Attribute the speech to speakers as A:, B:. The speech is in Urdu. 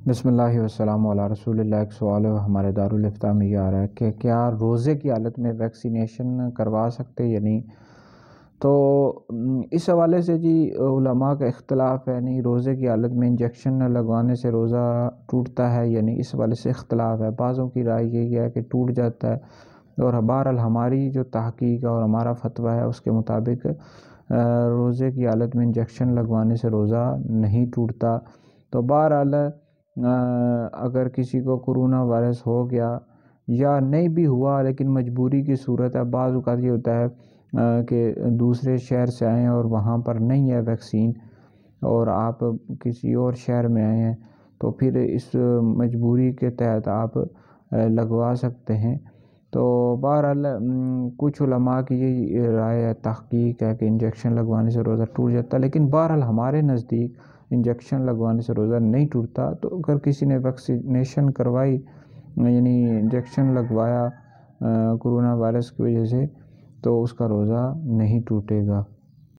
A: بسم اللہ والسلام علی رسول اللہ۔ ایک سوال ہمارے دارالفتاء میں یہ آ رہا ہے کہ کیا روزے کی حالت میں ویکسینیشن کروا سکتے یا نہیں؟ تو اس حوالے سے جی علماء کا اختلاف ہے، نہیں روزے کی حالت میں انجیکشن لگوانے سے روزہ ٹوٹتا ہے یا نہیں، اس حوالے سے اختلاف ہے۔ بعضوں کی رائے یہی ہے کہ ٹوٹ جاتا ہے، اور بہرحال ہماری جو تحقیق اور ہمارا فتویٰ ہے اس کے مطابق روزے کی حالت میں انجیکشن لگوانے سے روزہ نہیں ٹوٹتا۔ تو بہرحال اگر کسی کو کرونا وائرس ہو گیا یا نہیں بھی ہوا لیکن مجبوری کی صورت ہے، بعض اوقات یہ ہوتا ہے کہ دوسرے شہر سے آئے ہیں اور وہاں پر نہیں ہے ویکسین، اور آپ کسی اور شہر میں آئے ہیں، تو پھر اس مجبوری کے تحت آپ لگوا سکتے ہیں۔ تو بہرحال کچھ علماء کی یہ رائے ہے، تحقیق ہے کہ انجیکشن لگوانے سے روزہ ٹوٹ جاتا ہے، لیکن بہرحال ہمارے نزدیک انجیکشن لگوانے سے روزہ نہیں ٹوٹتا۔ تو اگر کسی نے ویکسینیشن کروائی، یعنی انجیکشن لگوایا کرونا وائرس کی وجہ سے، تو اس کا روزہ نہیں ٹوٹے گا۔